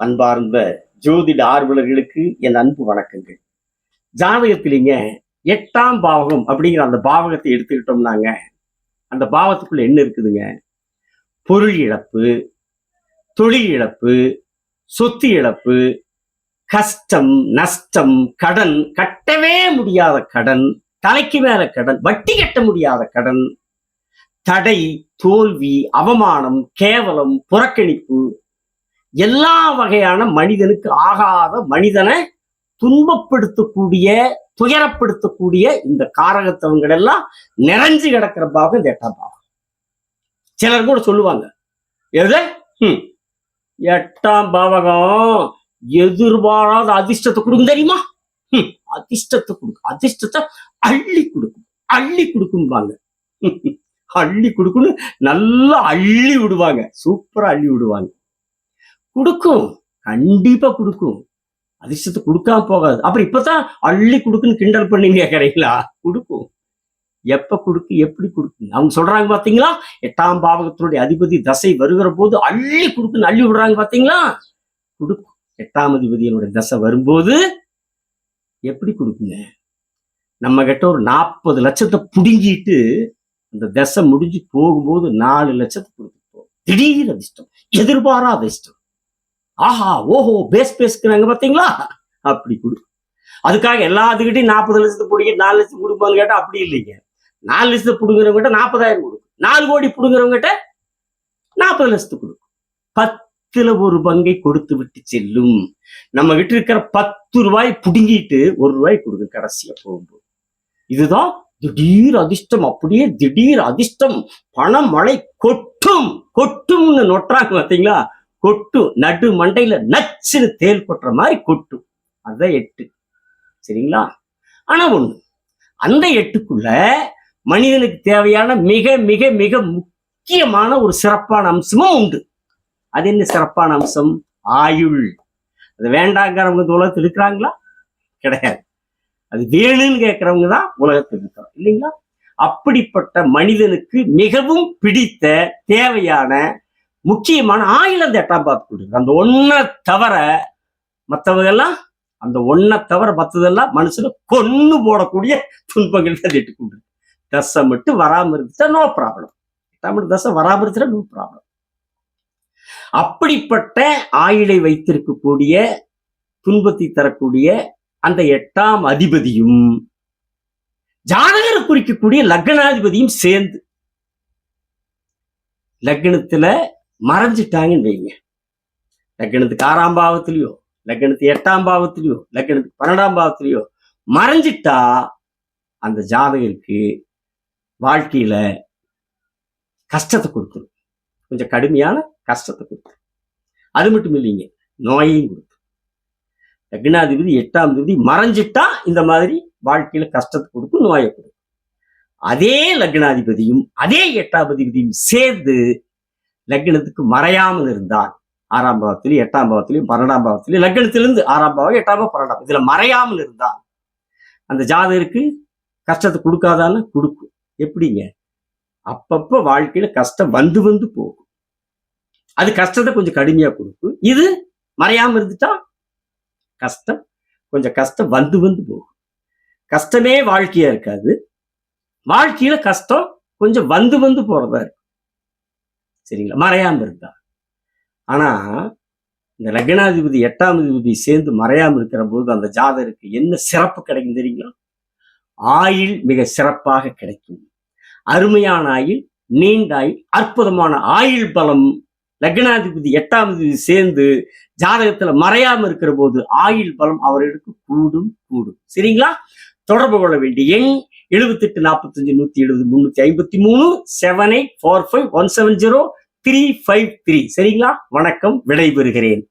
அன்பார்ந்த ஜோதிட ஆர்வலர்களுக்கு என் அன்பு வணக்கங்கள். ஜாதகத்திலிங்க 8ஆம் பாவகம் அப்படிங்கிற அந்த பாவகத்தை எடுத்துக்கிட்டோம்னாங்க, அந்த பாவத்துக்குள்ள என்ன இருக்குதுங்க? பொருள் இழப்பு, தொழில் இழப்பு, சொத்து இழப்பு, கஷ்டம், நஷ்டம், கடன், கட்டவே முடியாத கடன், தலைக்கு மேல கடன், வட்டி கட்ட முடியாத கடன், தடை, தோல்வி, அவமானம், கேவலம், புறக்கணிப்பு, எல்லா வகையான மனிதனுக்கு ஆகாத, மனிதனை துன்பப்படுத்தக்கூடிய, துயரப்படுத்தக்கூடிய இந்த காரகத்தவங்கள் எல்லாம் நிறைஞ்சு கிடக்கிற பாவம் இந்த 8ஆம் பாவம். சிலர் கூட சொல்லுவாங்க, எது 8ஆம் பாவகம் எதிர்பாராத அதிர்ஷ்டத்தை கொடுக்கும் தெரியுமா? அதிர்ஷ்டத்தை கொடுக்கும், அதிர்ஷ்டத்தை அள்ளி கொடுக்கும், அள்ளி கொடுக்கும்பாங்க. அள்ளி கொடுக்கணும், நல்லா அள்ளி விடுவாங்க, சூப்பரா அள்ளி விடுவாங்க. கொடுக்கும், கண்டிப்பா கொடுக்கும். அதிர்ஷ்டத்தை கொடுக்காம போகாது. அப்புறம் இப்பதான் அள்ளி கொடுக்குன்னு கிண்டல் பண்ணீங்க கேக்குறீங்களா? கொடுக்கும். எப்ப கொடுக்கு, எப்படி கொடுக்கு? அவங்க சொல்றாங்க பாத்தீங்களா, 8ஆம் பாவகத்தினுடைய அதிபதி தசை வருகிற போது அள்ளி கொடுக்குன்னு அள்ளி விடுறாங்க பாத்தீங்களா? கொடுக்கும். 8ஆம் அதிபதியினுடைய தசை வரும்போது எப்படி கொடுக்குங்க? நம்ம கிட்ட ஒரு 40 லட்சத்தை புடுங்கிட்டு அந்த தசை முடிஞ்சு போகும்போது 4 லட்சத்தை கொடுத்துட்டு போகும். திடீர் அதிர்ஷ்டம், எதிர்பாராத அதிர்ஷ்டம். ஆஹா ஓஹோ பேசுக்கிறாங்க பாத்தீங்களா? அப்படி கொடுக்கும். அதுக்காக எல்லாத்துக்கிட்டையும் 40 லட்சத்தை பிடிக்க 4 லட்சம் கொடுப்பான்னு கேட்டா அப்படி இல்லைங்க. 4 லட்சத்தை பிடுங்குறவங்க 40,000 கொடுக்கும். 4 கோடி பிடுங்குறவங்க 40 லட்சத்தை கொடுக்கும். 10ல் ஒரு பங்கை கொடுத்து விட்டு செல்லும். நம்ம கிட்ட இருக்கிற 10 ரூபாய் பிடுங்கிட்டு 1 ரூபாய் கொடுக்கும் கடைசியா போகும்போது. இதுதான் திடீர் அதிர்ஷ்டம். அப்படியே திடீர் அதிர்ஷ்டம், பணம் மழை கொட்டும் கொட்டும்னு நொட்டுறாங்க பாத்தீங்களா? கொட்டும், நடு மண்டையில நச்சுன்னு தேல் கொட்டுற மாதிரி கொட்டும். அதுதான் 8. சரிங்களா? ஆனா ஒண்ணு, அந்த 8க்குள்ள மனிதனுக்கு தேவையான மிக மிக மிக முக்கியமான ஒரு சிறப்பான அம்சமும் உண்டு. அது என்ன சிறப்பான அம்சம்? ஆயுள். அது வேண்டாங்கிறவங்க உலகத்தில் இருக்கிறாங்களா? கிடையாது. அது வேணும்னு கேட்கிறவங்க தான் உலகத்தில் இருக்கிறோம், இல்லைங்களா? அப்படிப்பட்ட மனிதனுக்கு மிகவும் பிடித்த தேவையான முக்கியமான ஆயுள் அந்த 8ஆம் பாவத்துக்கு. அந்த ஒன்றை தவிர மற்றவங்க எல்லாம், அந்த ஒன்றை தவிர மற்றதெல்லாம் மனுஷனை கொன்னு போடக்கூடிய துன்பங்கள் தான் 8க்கு உண்டு. தசை மட்டும் வராம இருந்துச்சா நோ ப்ராப்ளம். 8ஆம் தசை வராம இருந்துச்சா நோ ப்ராப்ளம். அப்படிப்பட்ட ஆயுளை வைத்திருக்கக்கூடிய, துன்பத்தை தரக்கூடிய அந்த 8ஆம் அதிபதியும் ஜாதகரை குறிக்கக்கூடிய லக்னாதிபதியும் சேர்ந்து லக்னத்துல மறைஞ்சிட்டாங்கன்னு வைங்க. லக்னத்துக்கு 6ஆம் பாவத்திலயோ, லக்னத்துக்கு 8ஆம் பாவத்திலயோ, லக்னத்துக்கு 12ஆம் பாவத்திலயோ மறைஞ்சிட்டா அந்த ஜாதகருக்கு வாழ்க்கையில கஷ்டத்தை கொடுத்துரும். கொஞ்சம் கடுமையான கஷ்டத்தை கொடுத்துரும். அது மட்டும் இல்லைங்க, நோயையும் கொடுத்துரும். லக்னாதிபதி 8ஆம் அதிபதி மறைஞ்சிட்டா இந்த மாதிரி வாழ்க்கையில கஷ்டத்தை கொடுக்கும், நோயை கொடுக்கும். அதே லக்னாதிபதியும் அதே 8ஆம் அதிபதியும் சேர்ந்து லக்னத்துக்கு மறையாமல் இருந்தால், 6ஆம் பாவத்திலையும் 8ஆம் பாவத்திலையும் 12ஆம் பாவத்திலையும், லக்னத்திலிருந்து 6ஆம் பாவம் 8ஆம் பாவம் 12ஆம் இதுல மறையாமல் இருந்தால் அந்த ஜாதகருக்கு கஷ்டத்தை கொடுக்காதான்னு கொடுக்கும். எப்படிங்க? அப்பப்ப வாழ்க்கையில கஷ்டம் வந்து வந்து போகும். அது கஷ்டத்தை கொஞ்சம் கடுமையா கொடுக்கும். இது மறையாம இருந்துட்டா கஷ்டம் கொஞ்சம் கஷ்டம் வந்து வந்து போகும். கஷ்டமே வாழ்க்கையா இருக்காது, வாழ்க்கையில கஷ்டம் கொஞ்சம் வந்து வந்து போறதா இருக்கும். சரிங்களா? மறையாம இருந்தா. ஆனா இந்த லக்னாதிபதி 8ஆம் அதிபதி சேர்ந்து மறையாம இருக்கிற போது அந்த ஜாதகருக்கு என்ன சிறப்பு கிடைக்கும் தெரியுங்களா? ஆயுள் மிக சிறப்பாக கிடைக்கும். அருமையான ஆயுள், நீண்ட ஆயுள், அற்புதமான ஆயுள் பலம். லக்னாதிபதி 8ஆம் அதிபதி சேர்ந்து ஜாதகத்துல மறையாம இருக்கிற போது ஆயுள் பலம் அவர்களுக்கு கூடும் கூடும். சரிங்களா? தொடர்பு கொள்ள வேண்டிய எண் 78 45 170 353 7845 170 353. சரிங்களா? வணக்கம், விடைபெறுகிறேன்.